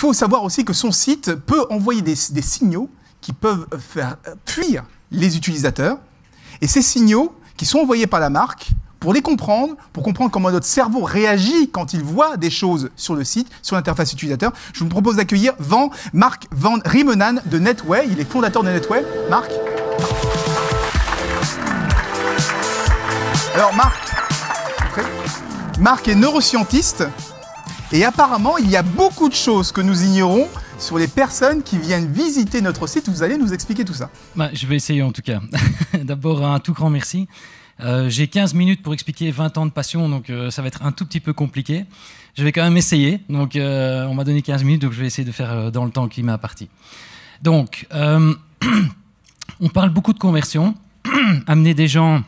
faut savoir aussi que son site peut envoyer des signaux qui peuvent faire fuir les utilisateurs. Et ces signaux qui sont envoyés par la marque, pour comprendre comment notre cerveau réagit quand il voit des choses sur le site, sur l'interface utilisateur, je vous propose d'accueillir Marc Van Riemenan de Netway. Il est fondateur de Netway. Marc. Alors Marc est neuroscientiste et apparemment il y a beaucoup de choses que nous ignorons sur les personnes qui viennent visiter notre site. Vous allez nous expliquer tout ça. Je vais essayer en tout cas. D'abord un tout grand merci. J'ai 15 minutes pour expliquer 20 ans de passion, donc ça va être un tout petit peu compliqué. Je vais quand même essayer. Donc, on m'a donné 15 minutes, donc je vais essayer de faire dans le temps qui m'est imparti. Donc, on parle beaucoup de conversion, amener des gens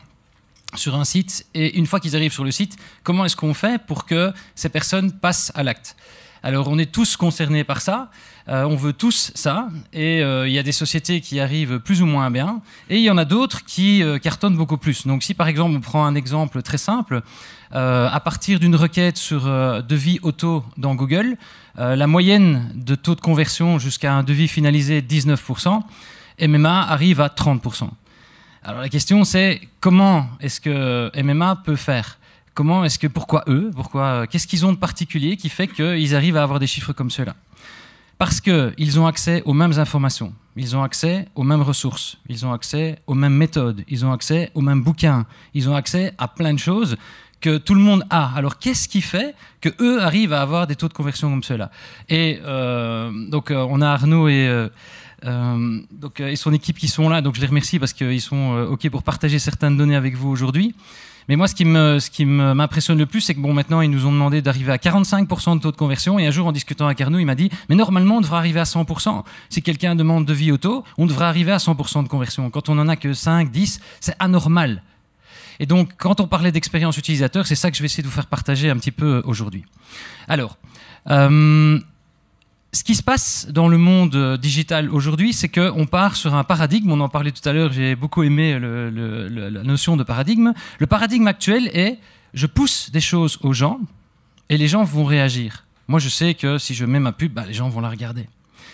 sur un site, et une fois qu'ils arrivent sur le site, comment est-ce qu'on fait pour que ces personnes passent à l'acte? Alors, on est tous concernés par ça, on veut tous ça, et il y a des sociétés qui arrivent plus ou moins bien, et il y en a d'autres qui cartonnent beaucoup plus. Donc si par exemple, on prend un exemple très simple, à partir d'une requête sur devis auto dans Google, la moyenne de taux de conversion jusqu'à un devis finalisé est 19%, MMA arrive à 30%. Alors la question c'est, comment est-ce que MMA peut faire ? Pourquoi eux ? Qu'est-ce qu'ils ont de particulier qui fait qu'ils arrivent à avoir des chiffres comme ceux-là ? Parce qu'ils ont accès aux mêmes informations, ils ont accès aux mêmes ressources, ils ont accès aux mêmes méthodes, ils ont accès aux mêmes bouquins, ils ont accès à plein de choses que tout le monde a. Alors qu'est-ce qui fait qu'eux arrivent à avoir des taux de conversion comme ceux-là ? Et donc on a Arnaud et son équipe qui sont là, donc je les remercie parce qu'ils sont OK pour partager certaines données avec vous aujourd'hui. Mais moi, ce qui m'impressionne le plus, c'est que maintenant, ils nous ont demandé d'arriver à 45% de taux de conversion. Et un jour, en discutant avec Arnaud, il m'a dit « Mais normalement, on devrait arriver à 100%. Si quelqu'un demande devis auto, on devrait arriver à 100% de conversion. Quand on n'en a que 5, 10, c'est anormal. » Et donc, quand on parlait d'expérience utilisateur, c'est ça que je vais essayer de vous faire partager un petit peu aujourd'hui. Alors, ce qui se passe dans le monde digital aujourd'hui, c'est qu'on part sur un paradigme. On en parlait tout à l'heure, j'ai beaucoup aimé la notion de paradigme. Le paradigme actuel est « je pousse des choses aux gens et les gens vont réagir ». Moi, je sais que si je mets ma pub, les gens vont la regarder.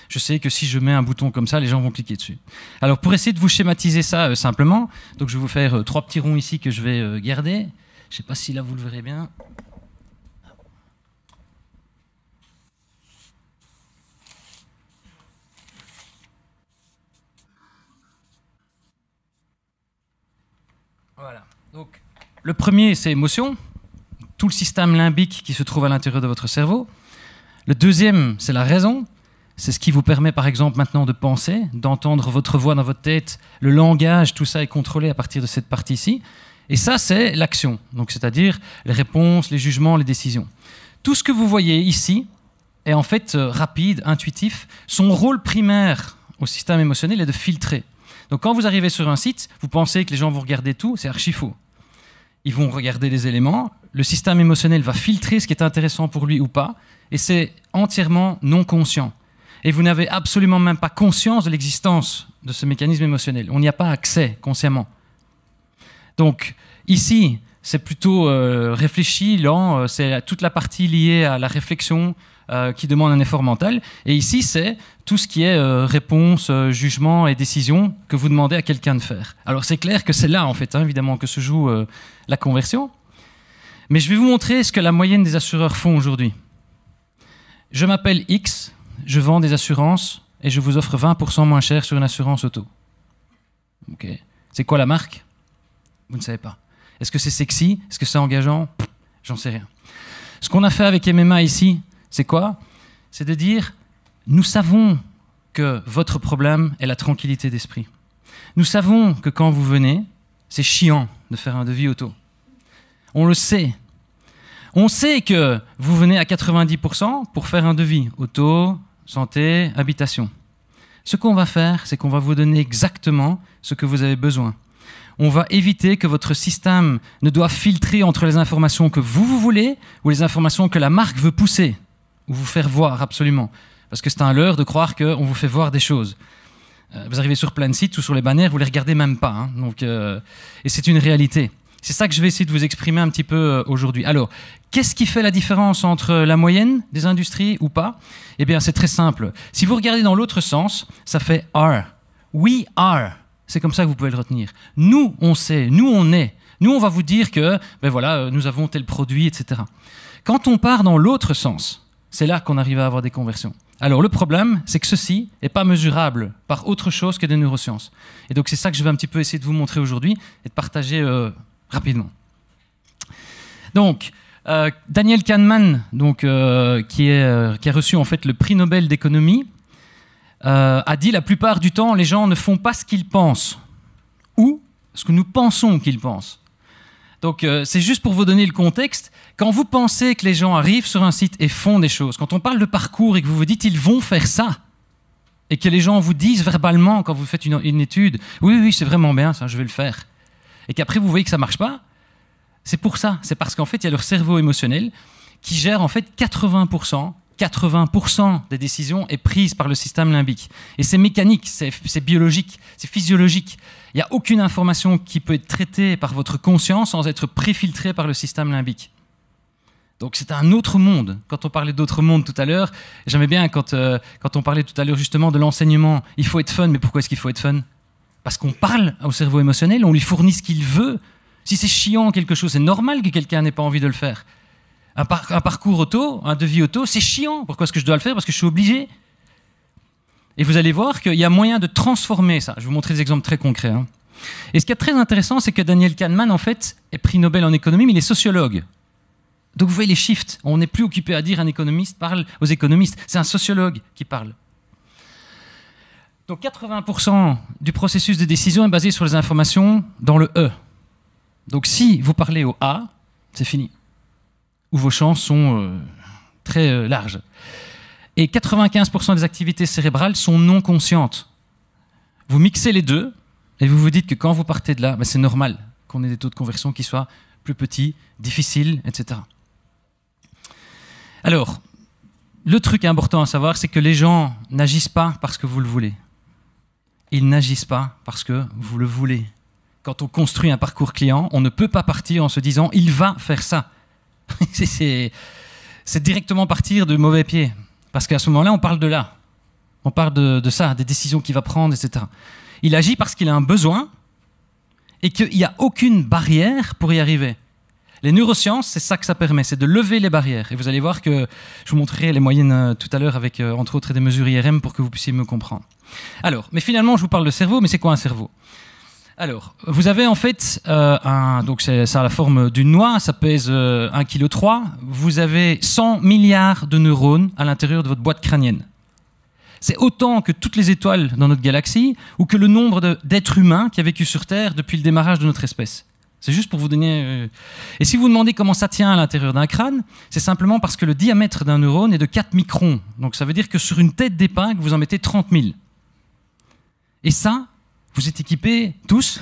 Je sais que si je mets un bouton comme ça, les gens vont cliquer dessus. Alors, pour essayer de vous schématiser ça simplement, donc je vais vous faire 3 petits ronds ici que je vais garder. Je ne sais pas si là, vous le verrez bien. Voilà. Donc, le premier, c'est émotion, tout le système limbique qui se trouve à l'intérieur de votre cerveau. Le deuxième, c'est la raison. C'est ce qui vous permet, par exemple, maintenant de penser, d'entendre votre voix dans votre tête, le langage, tout ça est contrôlé à partir de cette partie-ci. Et ça, c'est l'action, donc c'est-à-dire les réponses, les jugements, les décisions. Tout ce que vous voyez ici est en fait rapide, intuitif. Son rôle primaire au système émotionnel est de filtrer. Donc quand vous arrivez sur un site, vous pensez que les gens vont regarder tout, c'est archi faux. Ils vont regarder les éléments, le système émotionnel va filtrer ce qui est intéressant pour lui ou pas, et c'est entièrement non conscient. Et vous n'avez absolument même pas conscience de l'existence de ce mécanisme émotionnel. On n'y a pas accès consciemment. Donc ici, c'est plutôt réfléchi, lent, c'est toute la partie liée à la réflexion, qui demande un effort mental. Et ici, c'est tout ce qui est réponse, jugement et décision que vous demandez à quelqu'un de faire. Alors, c'est clair que c'est là, en fait, évidemment, que se joue la conversion. Mais je vais vous montrer ce que la moyenne des assureurs font aujourd'hui. Je m'appelle X, je vends des assurances et je vous offre 20% moins cher sur une assurance auto. Okay. C'est quoi la marque ? Vous ne savez pas. Est-ce que c'est sexy ? Est-ce que c'est engageant ? J'en sais rien. Ce qu'on a fait avec MMA ici, c'est quoi ? C'est de dire, nous savons que votre problème est la tranquillité d'esprit. Nous savons que quand vous venez, c'est chiant de faire un devis auto. On le sait. On sait que vous venez à 90% pour faire un devis auto, santé, habitation. Ce qu'on va faire, c'est qu'on va vous donner exactement ce que vous avez besoin. On va éviter que votre système ne doive filtrer entre les informations que vous voulez ou les informations que la marque veut pousser ou vous faire voir absolument. Parce que c'est un leurre de croire qu'on vous fait voir des choses. Vous arrivez sur plein de sites ou sur les bannières, vous ne les regardez même pas. Donc, et c'est une réalité. C'est ça que je vais essayer de vous exprimer un petit peu aujourd'hui. Alors, qu'est-ce qui fait la différence entre la moyenne des industries ou pas? Eh bien, c'est très simple. Si vous regardez dans l'autre sens, ça fait are. We are. C'est comme ça que vous pouvez le retenir. Nous, on sait. Nous, on est. Nous, on va vous dire que, ben voilà, nous avons tel produit, etc. Quand on part dans l'autre sens, c'est là qu'on arrive à avoir des conversions. Alors, le problème, c'est que ceci n'est pas mesurable par autre chose que des neurosciences. Et donc, c'est ça que je vais un petit peu essayer de vous montrer aujourd'hui et de partager rapidement. Donc, Daniel Kahneman, donc, qui a reçu en fait le prix Nobel d'économie, a dit la plupart du temps, les gens ne font pas ce qu'ils pensent ou ce que nous pensons qu'ils pensent. Donc, c'est juste pour vous donner le contexte. Quand vous pensez que les gens arrivent sur un site et font des choses, quand on parle de parcours et que vous vous dites ils vont faire ça, et que les gens vous disent verbalement quand vous faites une étude, oui, c'est vraiment bien ça, je vais le faire, et qu'après vous voyez que ça ne marche pas, c'est pour ça. C'est parce qu'en fait, il y a leur cerveau émotionnel qui gère en fait 80% des décisions est prise par le système limbique. Et c'est mécanique, c'est biologique, c'est physiologique. Il n'y a aucune information qui peut être traitée par votre conscience sans être préfiltrée par le système limbique. Donc c'est un autre monde. Quand on parlait d'autre monde tout à l'heure, j'aimais bien quand on parlait tout à l'heure justement de l'enseignement, il faut être fun, mais pourquoi est-ce qu'il faut être fun? Parce qu'on parle au cerveau émotionnel, on lui fournit ce qu'il veut. Si c'est chiant quelque chose, c'est normal que quelqu'un n'ait pas envie de le faire. Un parcours auto, un devis auto, c'est chiant. Pourquoi est-ce que je dois le faire? Parce que je suis obligé. Et vous allez voir qu'il y a moyen de transformer ça. Je vais vous montrer des exemples très concrets. Hein. Et ce qui est très intéressant, c'est que Daniel Kahneman, en fait, est prix Nobel en économie, mais il est sociologue. Donc vous voyez les shifts. On n'est plus occupé à dire un économiste parle aux économistes. C'est un sociologue qui parle. Donc 80% du processus de décision est basé sur les informations dans le E. Donc si vous parlez au A, c'est fini. Où vos chances sont très larges. Et 95% des activités cérébrales sont non conscientes. Vous mixez les deux et vous vous dites que quand vous partez de là, ben c'est normal qu'on ait des taux de conversion qui soient plus petits, difficiles, etc. Alors, le truc important à savoir, c'est que les gens n'agissent pas parce que vous le voulez. Ils n'agissent pas parce que vous le voulez. Quand on construit un parcours client, on ne peut pas partir en se disant « il va faire ça ». C'est directement partir de mauvais pied. Parce qu'à ce moment-là, on parle de là. On parle de ça, des décisions qu'il va prendre, etc. Il agit parce qu'il a un besoin et qu'il n'y a aucune barrière pour y arriver. Les neurosciences, c'est ça que ça permet, c'est de lever les barrières. Et vous allez voir que je vous montrerai les moyennes tout à l'heure avec, entre autres, des mesures IRM pour que vous puissiez me comprendre. Alors, mais finalement, je vous parle de cerveau, mais c'est quoi un cerveau ? Alors, vous avez en fait, donc ça a la forme d'une noix, ça pèse 1,3 kg. Vous avez 100 milliards de neurones à l'intérieur de votre boîte crânienne. C'est autant que toutes les étoiles dans notre galaxie ou que le nombre d'êtres humains qui a vécu sur Terre depuis le démarrage de notre espèce. C'est juste pour vous donner... Et si vous demandez comment ça tient à l'intérieur d'un crâne, c'est simplement parce que le diamètre d'un neurone est de 4 microns. Donc ça veut dire que sur une tête d'épingle, vous en mettez 30 000. Et ça... Vous êtes équipés tous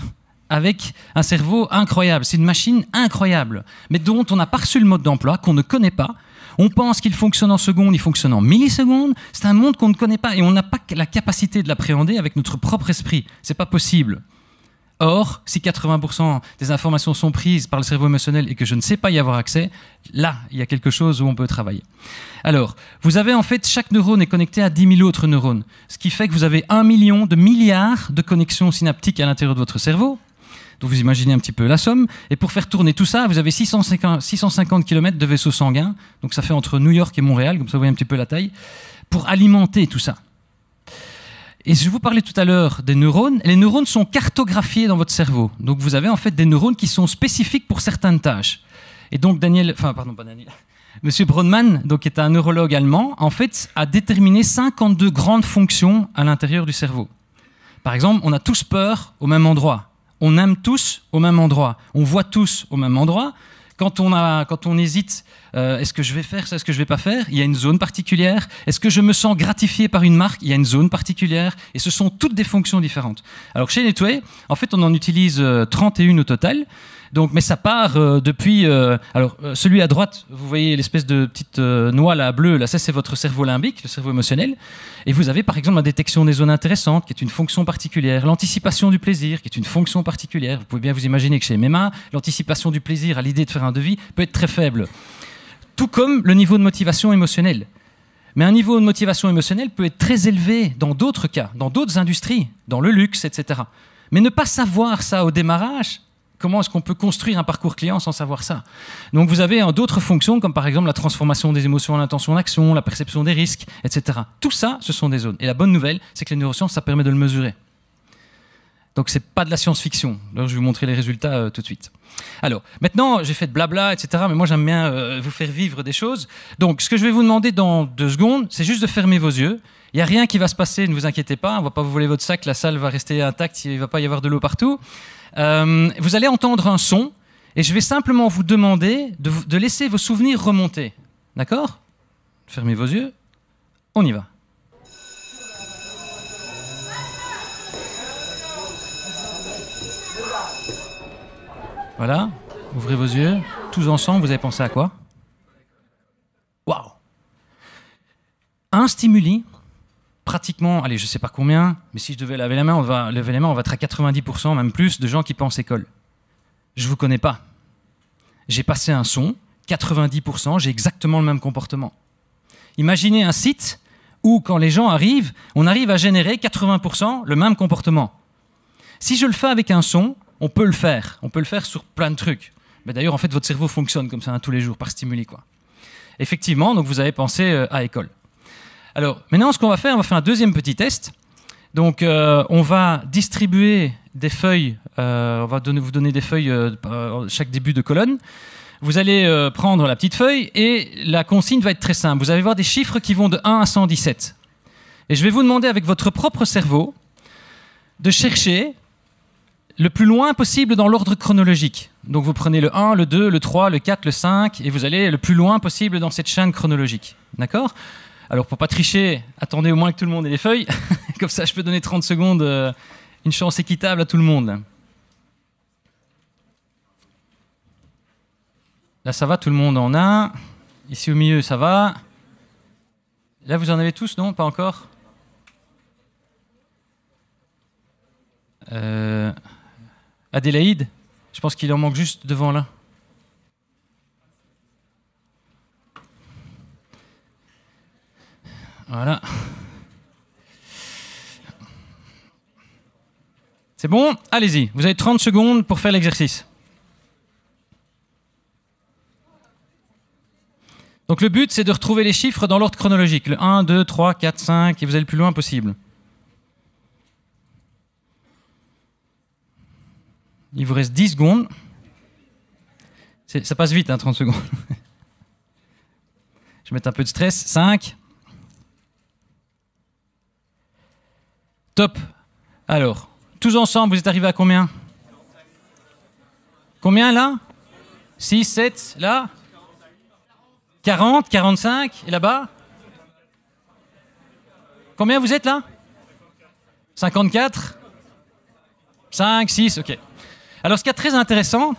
avec un cerveau incroyable. C'est une machine incroyable, mais dont on n'a pas reçu le mode d'emploi, qu'on ne connaît pas. On pense qu'il fonctionne en secondes, il fonctionne en millisecondes. C'est un monde qu'on ne connaît pas et on n'a pas la capacité de l'appréhender avec notre propre esprit. C'est pas possible. Or, si 80% des informations sont prises par le cerveau émotionnel et que je ne sais pas y avoir accès, là, il y a quelque chose où on peut travailler. Alors, vous avez en fait, chaque neurone est connecté à 10 000 autres neurones, ce qui fait que vous avez 1 million de milliards de connexions synaptiques à l'intérieur de votre cerveau. Donc vous imaginez un petit peu la somme. Et pour faire tourner tout ça, vous avez 650 km de vaisseaux sanguins, donc ça fait entre New York et Montréal, comme ça vous voyez un petit peu la taille, pour alimenter tout ça. Et je vous parlais tout à l'heure des neurones. Les neurones sont cartographiés dans votre cerveau. Donc vous avez en fait des neurones qui sont spécifiques pour certaines tâches. Et donc Monsieur Brodmann, donc, qui est un neurologue allemand, en fait, a déterminé 52 grandes fonctions à l'intérieur du cerveau. Par exemple, on a tous peur au même endroit. On aime tous au même endroit. On voit tous au même endroit. Quand on hésite Est-ce que je vais faire ça? Est-ce que je vais pas faire? Il y a une zone particulière. Est-ce que je me sens gratifié par une marque? Il y a une zone particulière. Et ce sont toutes des fonctions différentes. Alors chez Netway, en fait, on en utilise 31 au total. Donc, mais ça part depuis... celui à droite, vous voyez l'espèce de petite noix là, bleue, là, ça c'est votre cerveau limbique, le cerveau émotionnel. Et vous avez par exemple la détection des zones intéressantes, qui est une fonction particulière, l'anticipation du plaisir, qui est une fonction particulière. Vous pouvez bien vous imaginer que chez MMA, l'anticipation du plaisir à l'idée de faire un devis peut être très faible. Tout comme le niveau de motivation émotionnelle. Mais un niveau de motivation émotionnelle peut être très élevé dans d'autres cas, dans d'autres industries, dans le luxe, etc. Mais ne pas savoir ça au démarrage... Comment est-ce qu'on peut construire un parcours client sans savoir ça? Donc vous avez d'autres fonctions, comme par exemple la transformation des émotions en intention d'action, la perception des risques, etc. Tout ça, ce sont des zones. Et la bonne nouvelle, c'est que les neurosciences, ça permet de le mesurer. Donc c'est pas de la science-fiction. Alors, je vais vous montrer les résultats tout de suite. Alors, maintenant, j'ai fait de blabla, etc. Mais moi, j'aime bien vous faire vivre des choses. Donc, ce que je vais vous demander dans 2 secondes, c'est juste de fermer vos yeux. Il n'y a rien qui va se passer, ne vous inquiétez pas. On ne va pas vous voler votre sac, la salle va rester intacte, il ne va pas y avoir de l'eau partout. Vous allez entendre un son et je vais simplement vous demander de laisser vos souvenirs remonter. D'accord? Fermez vos yeux. On y va. Voilà. Ouvrez vos yeux. Tous ensemble, vous avez pensé à quoi? Waouh! Un stimuli, pratiquement, allez, je ne sais pas combien, mais si je devais lever la main, on va être à 90%, même plus, de gens qui pensent école. Je ne vous connais pas. J'ai passé un son, 90%, j'ai exactement le même comportement. Imaginez un site où, quand les gens arrivent, on arrive à générer 80% le même comportement. Si je le fais avec un son, on peut le faire. On peut le faire sur plein de trucs. Mais d'ailleurs, en fait, votre cerveau fonctionne comme ça tous les jours, par stimuli, quoi. Effectivement, donc vous avez pensé à école. Alors, maintenant, ce qu'on va faire, on va faire un deuxième petit test. Donc, on va distribuer des feuilles, on va vous donner des feuilles chaque début de colonne. Vous allez prendre la petite feuille et la consigne va être très simple. Vous allez voir des chiffres qui vont de 1 à 117. Et je vais vous demander, avec votre propre cerveau, de chercher le plus loin possible dans l'ordre chronologique. Donc, vous prenez le 1, le 2, le 3, le 4, le 5, et vous allez le plus loin possible dans cette chaîne chronologique. D'accord ? Alors, pour pas tricher, attendez au moins que tout le monde ait les feuilles. Comme ça, je peux donner 30 secondes, une chance équitable à tout le monde. Là, ça va, tout le monde en a. Ici, au milieu, ça va. Là, vous en avez tous, non? Pas encore? Adélaïde? Je pense qu'il en manque juste devant, là. Voilà. C'est bon? Allez-y. Vous avez 30 secondes pour faire l'exercice. Donc le but, c'est de retrouver les chiffres dans l'ordre chronologique. Le 1, 2, 3, 4, 5, et vous allez le plus loin possible. Il vous reste 10 secondes. Ça passe vite, hein, 30 secondes. Je vais mettre un peu de stress. 5. Top. Alors, tous ensemble, vous êtes arrivés à combien? Combien là? 6, 7, là? 40, 45, et là-bas? Combien vous êtes là? 54? 5, 6, ok. Alors, ce qui est très intéressant,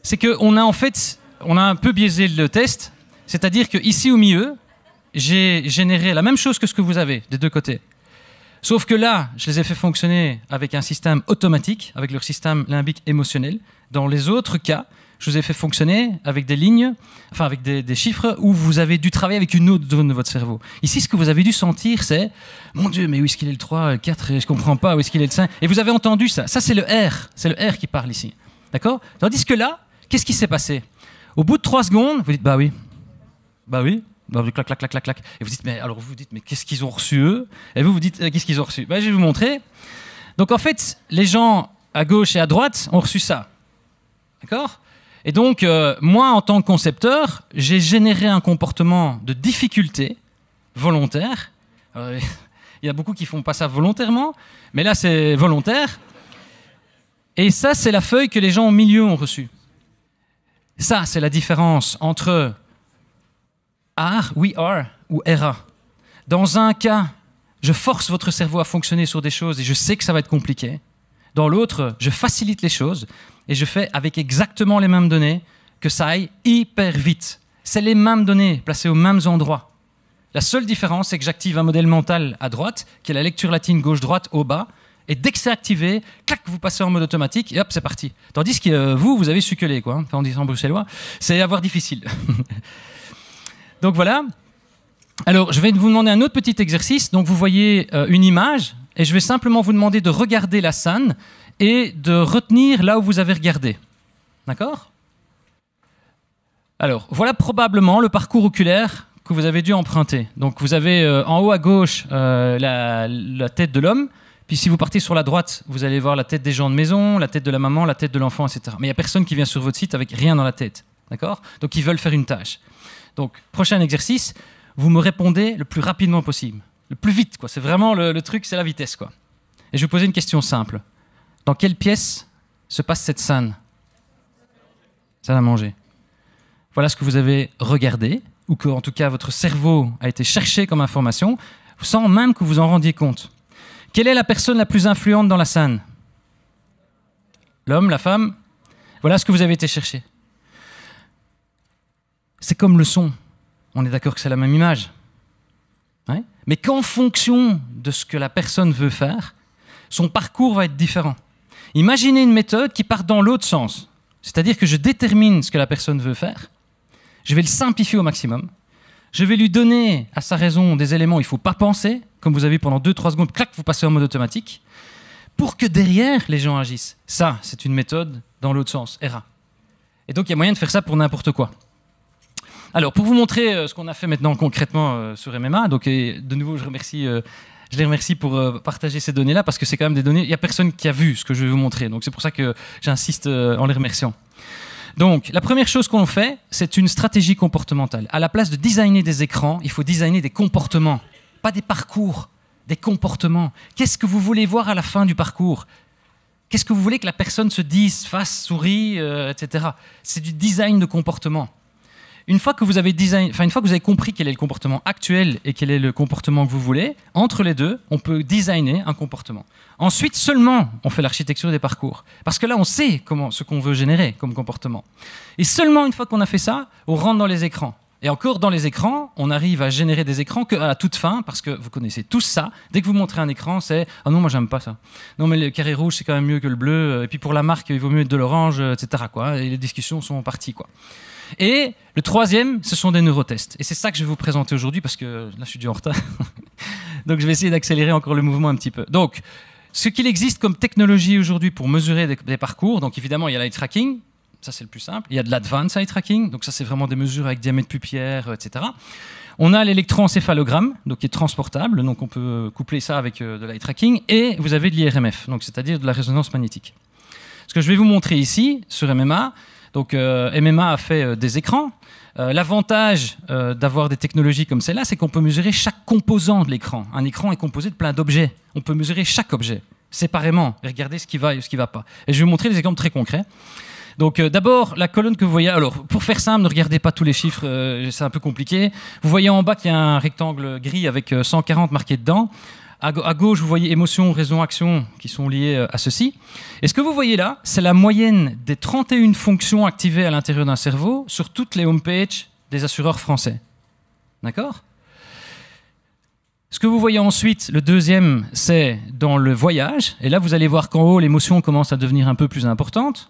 c'est qu'on a en fait, on a un peu biaisé le test, c'est-à-dire qu'ici au milieu, j'ai généré la même chose que ce que vous avez des deux côtés. Sauf que là, je les ai fait fonctionner avec un système automatique, avec leur système limbique émotionnel. Dans les autres cas, je vous ai fait fonctionner avec des lignes, enfin avec des chiffres où vous avez dû travailler avec une autre zone de votre cerveau. Ici, ce que vous avez dû sentir, c'est « Mon Dieu, mais où est-ce qu'il est le 3, le 4, je ne comprends pas, où est-ce qu'il est le 5 ?» Et vous avez entendu ça. Ça, c'est le R. C'est le R qui parle ici. D'accord? Tandis que là, qu'est-ce qui s'est passé? Au bout de 3 secondes, vous dites « Bah oui. Bah oui. » Clac, clac, clac, clac, clac. Et vous dites, mais qu'est-ce qu'ils ont reçu eux? Et vous dites, qu'est-ce qu'ils ont reçu? Je vais vous montrer. Donc en fait, les gens à gauche et à droite ont reçu ça. D'accord? Et donc, moi, en tant que concepteur, j'ai généré un comportement de difficulté volontaire. Il y a beaucoup qui font pas ça volontairement, mais là, c'est volontaire. Et ça, c'est la feuille que les gens au milieu ont reçue. Ça, c'est la différence entre are, we are ou era. Dans un cas, je force votre cerveau à fonctionner sur des choses et je sais que ça va être compliqué. Dans l'autre, je facilite les choses et je fais avec exactement les mêmes données que ça aille hyper vite. C'est les mêmes données placées aux mêmes endroits. La seule différence, c'est que j'active un modèle mental à droite, qui est la lecture latine gauche-droite au bas, et dès que c'est activé, clac, vous passez en mode automatique et hop, c'est parti. Tandis que vous avez succulé, quoi. Enfin, en disant bruxellois, c'est avoir difficile. Donc voilà. Alors, je vais vous demander un autre petit exercice. Donc, vous voyez une image, et je vais simplement vous demander de regarder la scène et de retenir là où vous avez regardé. D'accord ? Alors, voilà probablement le parcours oculaire que vous avez dû emprunter. Donc, vous avez en haut à gauche la tête de l'homme. Puis si vous partez sur la droite, vous allez voir la tête des gens de maison, la tête de la maman, la tête de l'enfant, etc. Mais il n'y a personne qui vient sur votre site avec rien dans la tête. D'accord ? Donc, ils veulent faire une tâche. Donc, prochain exercice, vous me répondez le plus rapidement possible. Le plus vite, quoi. C'est vraiment le truc, c'est la vitesse, quoi. Et je vais vous poser une question simple. Dans quelle pièce se passe cette scène ? Salle à manger. Voilà ce que vous avez regardé, ou que, en tout cas, votre cerveau a été cherché comme information, sans même que vous en rendiez compte. Quelle est la personne la plus influente dans la scène ? L'homme, la femme ? Voilà ce que vous avez été chercher. C'est comme le son. On est d'accord que c'est la même image. Ouais ? Mais qu'en fonction de ce que la personne veut faire, son parcours va être différent. Imaginez une méthode qui part dans l'autre sens. C'est-à-dire que je détermine ce que la personne veut faire, je vais le simplifier au maximum, je vais lui donner à sa raison des éléments où il ne faut pas penser, comme vous avez pendant 2-3 secondes, clac, vous passez en mode automatique, pour que derrière, les gens agissent. Ça, c'est une méthode dans l'autre sens, ERA. Et donc, il y a moyen de faire ça pour n'importe quoi. Alors, pour vous montrer ce qu'on a fait maintenant concrètement sur MMA, donc, de nouveau, je les remercie pour partager ces données-là, parce que c'est quand même des données, il n'y a personne qui a vu ce que je vais vous montrer. Donc, c'est pour ça que j'insiste en les remerciant. Donc, la première chose qu'on fait, c'est une stratégie comportementale. À la place de designer des écrans, il faut designer des comportements, pas des parcours, des comportements. Qu'est-ce que vous voulez voir à la fin du parcours ? Qu'est-ce que vous voulez que la personne se dise, fasse, sourie, etc. C'est du design de comportement. Une fois que vous avez compris quel est le comportement actuel et quel est le comportement que vous voulez, entre les deux, on peut designer un comportement. Ensuite, seulement, on fait l'architecture des parcours. Parce que là, on sait ce qu'on veut générer comme comportement. Et seulement une fois qu'on a fait ça, on rentre dans les écrans. Et encore dans les écrans, on arrive à générer des écrans qu'à la toute fin, parce que vous connaissez tous ça. Dès que vous montrez un écran, c'est « Ah non, moi, j'aime pas ça. Non, mais le carré rouge, c'est quand même mieux que le bleu. Et puis pour la marque, il vaut mieux mettre de l'orange, etc. quoi. Et les discussions sont parties, quoi. Et le troisième, ce sont des neurotests. Et c'est ça que je vais vous présenter aujourd'hui, parce que là, je suis dû en retard. Donc, je vais essayer d'accélérer encore le mouvement un petit peu. Donc, ce qu'il existe comme technologie aujourd'hui pour mesurer des parcours, donc évidemment, il y a l'eye tracking, ça c'est le plus simple. Il y a de l'advanced eye tracking, donc ça c'est vraiment des mesures avec diamètre pupillaire, etc. On a l'électroencéphalogramme, donc qui est transportable, donc on peut coupler ça avec de l'eye tracking, et vous avez de l'IRMF, donc c'est-à-dire de la résonance magnétique. Ce que je vais vous montrer ici, sur MMA, donc MMA a fait des écrans. L'avantage d'avoir des technologies comme celle-là, c'est qu'on peut mesurer chaque composant de l'écran. Un écran est composé de plein d'objets. On peut mesurer chaque objet séparément et regarder ce qui va et ce qui ne va pas. Et je vais vous montrer des exemples très concrets. Donc d'abord, la colonne que vous voyez, alors pour faire simple, ne regardez pas tous les chiffres, c'est un peu compliqué. Vous voyez en bas qu'il y a un rectangle gris avec 140 marqué dedans. À gauche, vous voyez émotion, raison, action qui sont liées à ceci. Et ce que vous voyez là, c'est la moyenne des 31 fonctions activées à l'intérieur d'un cerveau sur toutes les homepages des assureurs français. D'accord ? Ce que vous voyez ensuite, le deuxième, c'est dans le voyage. Et là, vous allez voir qu'en haut, l'émotion commence à devenir un peu plus importante.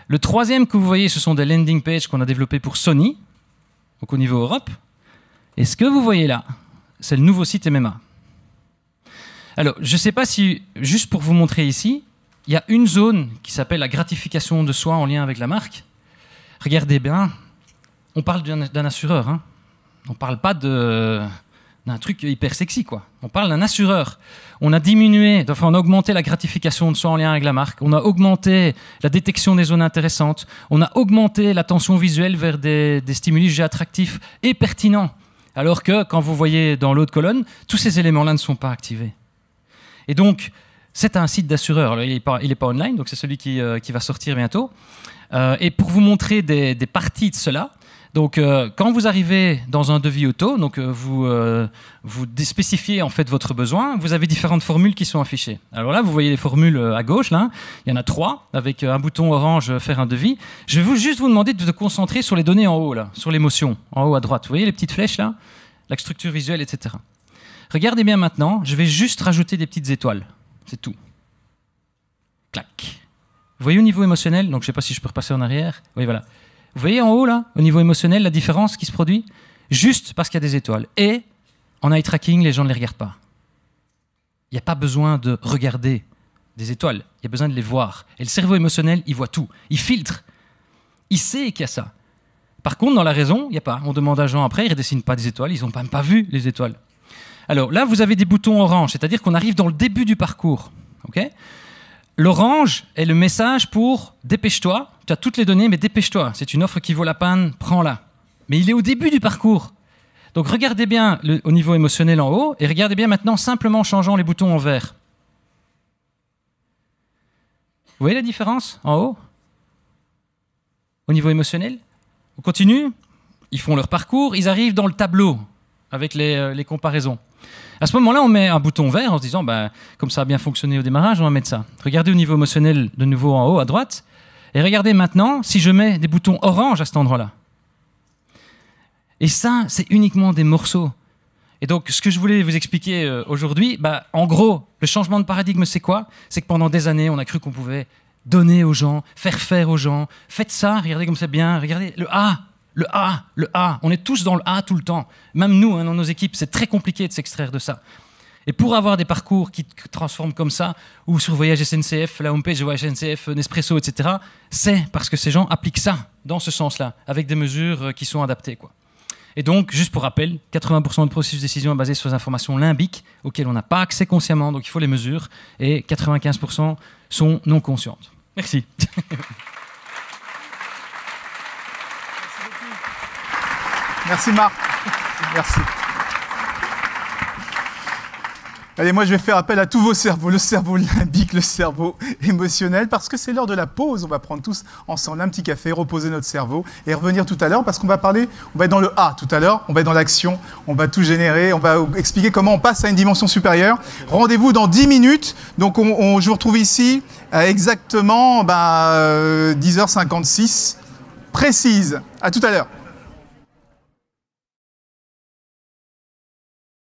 Le troisième que vous voyez, ce sont des landing pages qu'on a développés pour Sony, donc au niveau Europe. Et ce que vous voyez là, c'est le nouveau site MMA. Alors, je ne sais pas si, juste pour vous montrer ici, il y a une zone qui s'appelle la gratification de soi en lien avec la marque. Regardez bien, on parle d'un assureur. Hein. On ne parle pas d'un truc hyper sexy, quoi. On parle d'un assureur. On a augmenté la gratification de soi en lien avec la marque. On a augmenté la détection des zones intéressantes. On a augmenté l'attention visuelle vers des stimuli jugés attractifs et pertinents. Alors que, quand vous voyez dans l'autre colonne, tous ces éléments-là ne sont pas activés. Et donc, c'est un site d'assureur. Il n'est pas online, donc c'est celui qui va sortir bientôt. Et pour vous montrer des parties de cela, Donc, quand vous arrivez dans un devis auto, donc vous spécifiez en fait votre besoin, vous avez différentes formules qui sont affichées. Alors là, vous voyez les formules à gauche, là. Il y en a 3, avec un bouton orange, faire un devis. Je vais juste vous demander de vous concentrer sur les données en haut, là, sur l'émotion, en haut à droite. Vous voyez les petites flèches, là? La structure visuelle, etc. Regardez bien maintenant, je vais juste rajouter des petites étoiles. C'est tout. Clac. Vous voyez au niveau émotionnel, donc je ne sais pas si je peux repasser en arrière. Oui, voilà. Vous voyez en haut, là, au niveau émotionnel, la différence qui se produit? Juste parce qu'il y a des étoiles. Et en eye tracking, les gens ne les regardent pas. Il n'y a pas besoin de regarder des étoiles. Il y a besoin de les voir. Et le cerveau émotionnel, il voit tout. Il filtre. Il sait qu'il y a ça. Par contre, dans la raison, il n'y a pas. On demande à gens après, ils ne redessinent pas des étoiles. Ils n'ont même pas vu les étoiles. Alors là, vous avez des boutons orange, c'est-à-dire qu'on arrive dans le début du parcours. Okay? L'orange est le message pour « dépêche-toi ». Tu as toutes les données, mais dépêche-toi. C'est une offre qui vaut la peine, prends-la. Mais il est au début du parcours. Donc regardez bien au niveau émotionnel en haut et regardez bien maintenant simplement en changeant les boutons en vert. Vous voyez la différence en haut? Au niveau émotionnel? On continue. Ils font leur parcours, ils arrivent dans le tableau avec les comparaisons. À ce moment-là, on met un bouton vert en se disant, bah, comme ça a bien fonctionné au démarrage, on va mettre ça. Regardez au niveau émotionnel de nouveau en haut à droite. Et regardez maintenant si je mets des boutons orange à cet endroit-là. Et ça, c'est uniquement des morceaux. Et donc, ce que je voulais vous expliquer aujourd'hui, bah, en gros, le changement de paradigme, c'est quoi? C'est que pendant des années, on a cru qu'on pouvait donner aux gens, faire aux gens. Faites ça, regardez comme c'est bien. Regardez le A, le A, le A. On est tous dans le A tout le temps. Même nous, hein, dans nos équipes, c'est très compliqué de s'extraire de ça. Et pour avoir des parcours qui transforment comme ça, ou sur Voyage SNCF, la homepage de Voyage SNCF, Nespresso, etc., c'est parce que ces gens appliquent ça dans ce sens-là, avec des mesures qui sont adaptées, quoi. Et donc, juste pour rappel, 80% de processus de décision est basé sur des informations limbiques auxquelles on n'a pas accès consciemment, donc il faut les mesures, et 95% sont non conscientes. Merci. Merci Marc. Merci. Allez, moi je vais faire appel à tous vos cerveaux, le cerveau limbique, le cerveau émotionnel, parce que c'est l'heure de la pause. On va prendre tous ensemble un petit café, reposer notre cerveau et revenir tout à l'heure, parce qu'on va parler, on va être dans le A tout à l'heure, on va être dans l'action, on va tout générer, on va expliquer comment on passe à une dimension supérieure. Rendez-vous dans 10 minutes, donc je vous retrouve ici à exactement 10h56, précise. À tout à l'heure.